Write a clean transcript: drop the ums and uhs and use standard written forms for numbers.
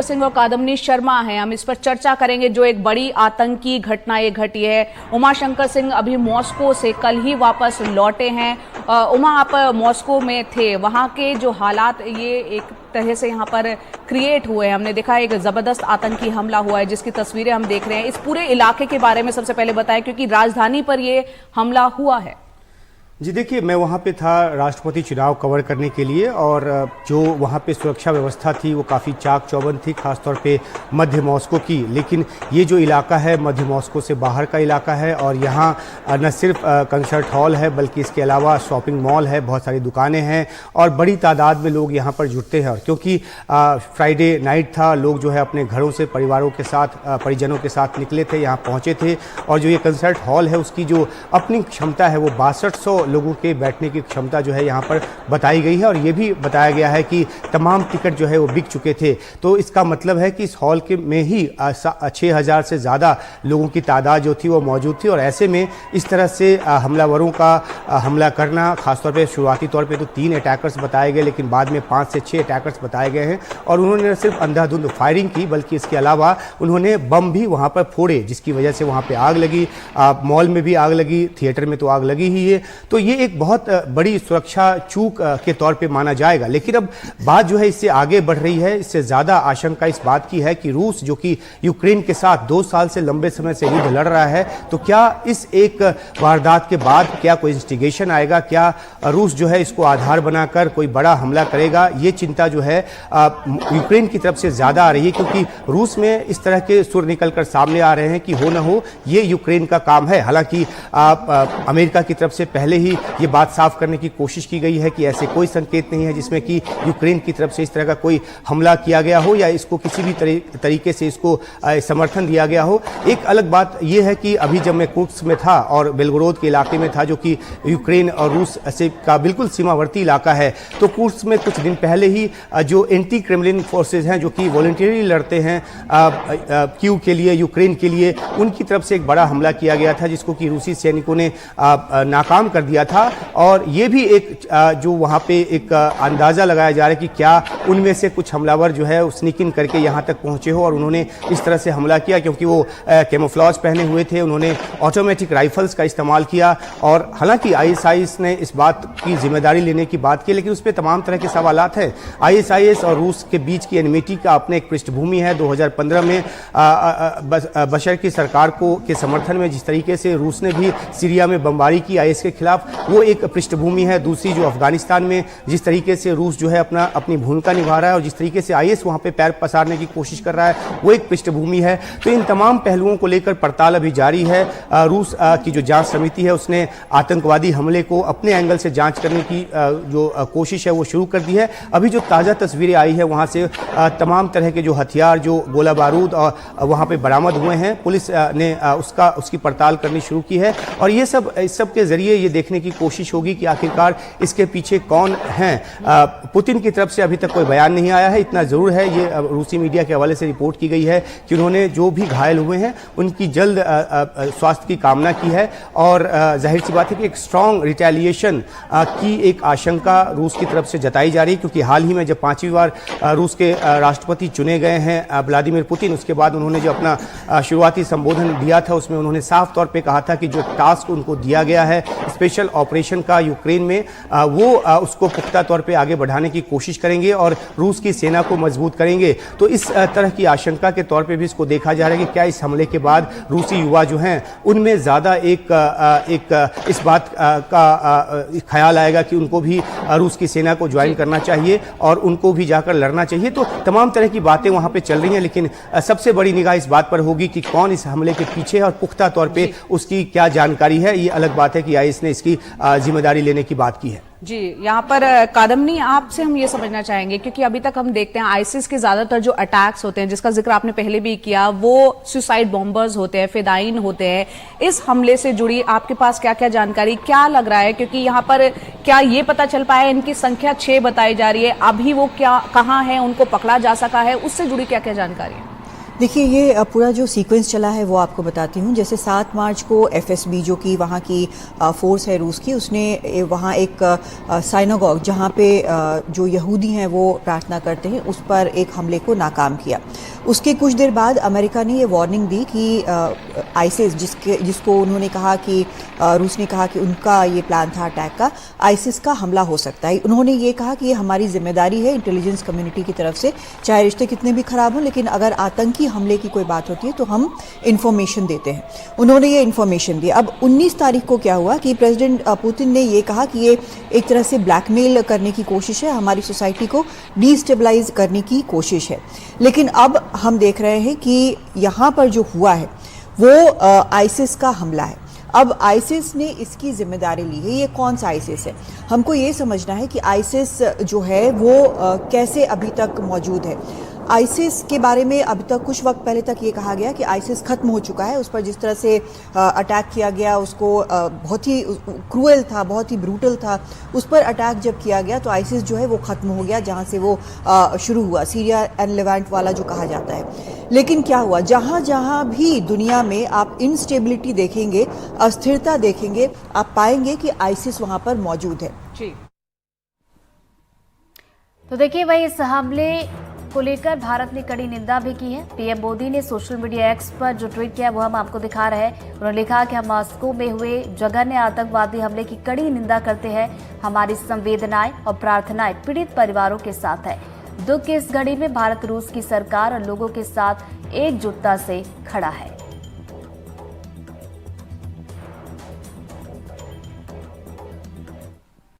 सिंह और कादम्नी शर्मा हैं, हम इस पर चर्चा करेंगे। जो एक बड़ी आतंकी घटना ये घटी है, उमाशंकर सिंह अभी मॉस्को से कल ही वापस लौटे हैं। उमा, आप मॉस्को में थे, वहां के जो हालात ये एक तरह से यहाँ पर क्रिएट हुए हैं। हमने देखा एक जबरदस्त आतंकी हमला हुआ है जिसकी तस्वीरें हम देख रहे हैं। इस पूरे इलाके के बारे में सबसे पहले बताएं, क्योंकि राजधानी पर ये हमला हुआ है। जी देखिए, मैं वहाँ पे था राष्ट्रपति चुनाव कवर करने के लिए, और जो वहाँ पे सुरक्षा व्यवस्था थी वो काफ़ी चाक चौबंद थी, खासतौर पे मध्य मॉस्को की। लेकिन ये जो इलाका है मध्य मॉस्को से बाहर का इलाका है, और यहाँ न सिर्फ कंसर्ट हॉल है बल्कि इसके अलावा शॉपिंग मॉल है, बहुत सारी दुकानें हैं और बड़ी तादाद में लोग यहाँ पर जुटते हैं। और क्योंकि फ्राइडे नाइट था, लोग जो है अपने घरों से परिवारों के साथ, परिजनों के साथ निकले थे, यहाँ पहुँचे थे। और जो ये कंसर्ट हॉल है उसकी जो अपनी क्षमता है वो 6200 लोगों के बैठने की क्षमता जो है यहाँ पर बताई गई है। और ये भी बताया गया है कि तमाम टिकट जो है वो बिक चुके थे। तो इसका मतलब है कि इस हॉल के में ही 6000 से ज़्यादा लोगों की तादाद जो थी वो मौजूद थी। और ऐसे में इस तरह से हमलावरों का हमला करना, खासतौर पे शुरुआती तौर पे तो 3 अटैकर्स बताए गए, लेकिन बाद में 5 से 6 अटैकर्स बताए गए हैं। और उन्होंने न सिर्फ अंधाधुंध फायरिंग की बल्कि इसके अलावा उन्होंने बम भी वहाँ पर फोड़े, जिसकी वजह से वहाँ पर आग लगी। मॉल में भी आग लगी, थिएटर में तो आग लगी ही है। तो ये एक बहुत बड़ी सुरक्षा चूक के तौर पे माना जाएगा। लेकिन अब बात जो है इससे आगे बढ़ रही है। इससे ज़्यादा आशंका इस बात की है कि रूस, जो कि यूक्रेन के साथ 2 साल से लंबे समय से युद्ध लड़ रहा है, तो क्या इस एक वारदात के बाद क्या कोई इन्वेस्टिगेशन आएगा, क्या रूस जो है इसको आधार बनाकर कोई बड़ा हमला करेगा? ये चिंता जो है यूक्रेन की तरफ से ज़्यादा आ रही है, क्योंकि रूस में इस तरह के सुर निकल कर सामने आ रहे हैं कि हो न हो ये यूक्रेन का काम है। हालांकि अमेरिका की तरफ से पहले ही ये बात साफ करने की कोशिश की गई है कि ऐसे कोई संकेत नहीं है जिसमें कि यूक्रेन की तरफ से इस तरह का कोई हमला किया गया हो या इसको किसी भी तरीके से इसको समर्थन दिया गया हो। एक अलग बात यह है कि अभी जब मैं कुर्स्क में था और बेलगोरोद के इलाके में था, जो कि यूक्रेन और रूस से का बिल्कुल सीमावर्ती इलाका है, तो कुर्स्क में कुछ दिन पहले ही जो एंटी क्रेमलिन फोर्सेज हैं, जो कि वॉलंटियरली लड़ते हैं कीव के लिए, यूक्रेन के लिए, उनकी तरफ से एक बड़ा हमला किया गया था, जिसको कि रूसी सैनिकों ने नाकाम कर दिया था। और ये भी एक जो वहाँ पे एक अंदाज़ा लगाया जा रहा है कि क्या उनमें से कुछ हमलावर जो है स्नीक इन करके यहाँ तक पहुँचे हो और उन्होंने इस तरह से हमला किया, क्योंकि वो कैमोफ्लेज पहने हुए थे, उन्होंने ऑटोमेटिक राइफल्स का इस्तेमाल किया। और हालांकि आईएसआईएस ने इस बात की जिम्मेदारी लेने की बात की, लेकिन उस पर तमाम तरह के सवालात हैं। आईएसआईएस और रूस के बीच की एनिमिटी का अपने एक पृष्ठभूमि है। 2015 में बशर की सरकार को के समर्थन में जिस तरीके से रूस ने भी सीरिया में बमबारी की आईएस के खिलाफ, वो एक पृष्ठभूमि है। दूसरी, जो अफगानिस्तान में जिस तरीके से रूस जो है अपनी भूमिका निभा रहा है और जिस तरीके से आईएस वहां पे पैर पसारने की कोशिश कर रहा है, वो एक पृष्ठभूमि है। तो इन तमाम पहलुओं को लेकर पड़ताल अभी जारी है। रूस की जो जांच समिति है उसने आतंकवादी हमले को अपने एंगल से जांच करने की जो कोशिश है वो शुरू कर दी है। अभी जो ताज़ा तस्वीरें आई है वहां से तमाम तरह के जो हथियार, जो गोला बारूद वहां पे बरामद हुए हैं, पुलिस ने उसकी पड़ताल करनी शुरू की है। और ये सब इस सब के जरिए ये देखने की कोशिश होगी कि आखिरकार इसके पीछे कौन हैं। पुतिन की तरफ से अभी तक कोई बयान नहीं आया है। इतना जरूर है, ये रूसी मीडिया के हवाले से रिपोर्ट की गई है कि उन्होंने जो भी घायल हुए हैं उनकी जल्द स्वास्थ्य की कामना की है। और जाहिर सी बात है कि एक स्ट्रॉन्ग रिटेलिएशन की एक आशंका रूस की तरफ से जताई जा रही है, क्योंकि हाल ही में जब 5वीं बार रूस के राष्ट्रपति चुने गए हैं व्लादिमीर पुतिन, उसके बाद उन्होंने जो अपना शुरुआती संबोधन दिया था उसमें उन्होंने साफ तौर पर कहा था कि जो टास्क उनको दिया गया है स्पेशल ऑपरेशन का यूक्रेन में, वो उसको पुख्ता तौर पे आगे बढ़ाने की कोशिश करेंगे और रूस की सेना को मजबूत करेंगे। तो इस तरह की आशंका के तौर पे भी इसको देखा जा रहा है कि क्या इस हमले के बाद रूसी युवा जो हैं उनमें ज़्यादा एक इस बात का ख्याल आएगा कि उनको भी रूस की सेना को ज्वाइन करना चाहिए और उनको भी जाकर लड़ना चाहिए। तो तमाम तरह की बातें वहाँ पर चल रही हैं, लेकिन सबसे बड़ी निगाह इस बात पर होगी कि कौन इस हमले के पीछे है और पुख्ता तौर पर उसकी क्या जानकारी है। ये अलग बात है कि आईएस ने इसकी जिम्मेदारी लेने की बात की है। जी, यहाँ पर कादम्नी, आपसे हम ये समझना चाहेंगे, क्योंकि अभी तक हम देखते हैं आईसिस के ज्यादातर जो अटैक्स होते हैं, जिसका जिक्र आपने पहले भी किया, वो सुसाइड बॉम्बर्स होते हैं, फिदाइन होते हैं। इस हमले से जुड़ी आपके पास क्या क्या जानकारी, क्या लग रहा है? क्योंकि यहाँ पर क्या ये पता चल पाया, इनकी संख्या 6 बताई जा रही है, अभी वो क्या कहाँ है, उनको पकड़ा जा सका है, उससे जुड़ी क्या क्या जानकारी है? देखिए, ये पूरा जो सीक्वेंस चला है वो आपको बताती हूँ। जैसे 7 मार्च को एफएसबी, जो कि वहाँ की फोर्स है रूस की, उसने वहाँ एक साइनागॉग जहाँ पे जो यहूदी हैं वो प्रार्थना करते हैं, उस पर एक हमले को नाकाम किया। उसके कुछ देर बाद अमेरिका ने ये वार्निंग दी कि आईसिस, जिसको उन्होंने कहा कि रूस ने कहा कि उनका ये प्लान था अटैक का, आईसिस का हमला हो सकता है। उन्होंने ये कहा कि ये हमारी जिम्मेदारी है इंटेलिजेंस कम्युनिटी की तरफ से, चाहे रिश्ते कितने भी खराब हों, लेकिन अगर आतंकी हमले की कोई बात होती है तो हम इंफॉर्मेशन देते हैं। उन्होंने ये इंफॉर्मेशन दी। अब 19 तारीख को क्या हुआ कि प्रेसिडेंट पुतिन ने ये कहा कि ये एक तरह से ब्लैकमेल करने की कोशिश है, हमारी सोसाइटी को डिस्टेबलाइज करने की कोशिश है। लेकिन अब हम देख रहे हैं कि यहाँ पर जो हुआ है वो आईसिस का हमला है। अब आईसिस ने इसकी जिम्मेदारी ली है। ये कौन सा आईसिस है? हमको ये समझना है कि आईसिस जो है वो कैसे अभी तक मौजूद है। आईसिस के बारे में अभी तक कुछ वक्त पहले तक ये कहा गया कि आईसिस खत्म हो चुका है। उस पर जिस तरह से अटैक किया गया, उसको बहुत ही क्रूएल था, बहुत ही ब्रूटल था। उस पर अटैक जब किया गया तो आईसिस जो है वो खत्म हो गया, जहाँ से वो शुरू हुआ, सीरिया एंड लेवेंट वाला जो कहा जाता है। लेकिन क्या हुआ, जहाँ जहाँ भी दुनिया में आप इंस्टेबिलिटी देखेंगे, अस्थिरता देखेंगे, आप पाएंगे कि आईसिस वहाँ पर मौजूद है। जी। तो देखिए, वही इस हमले को लेकर भारत ने कड़ी निंदा भी की है। पीएम मोदी ने सोशल मीडिया एक्स पर जो ट्वीट किया वो हम आपको दिखा रहे हैं। उन्होंने लिखा कि हम मॉस्को में हुए जघन्य आतंकवादी हमले की कड़ी निंदा करते हैं। हमारी संवेदनाएं और प्रार्थनाएं पीड़ित परिवारों के साथ है। दुख की इस घड़ी में भारत रूस की सरकार और लोगों के साथ एकजुटता से खड़ा है।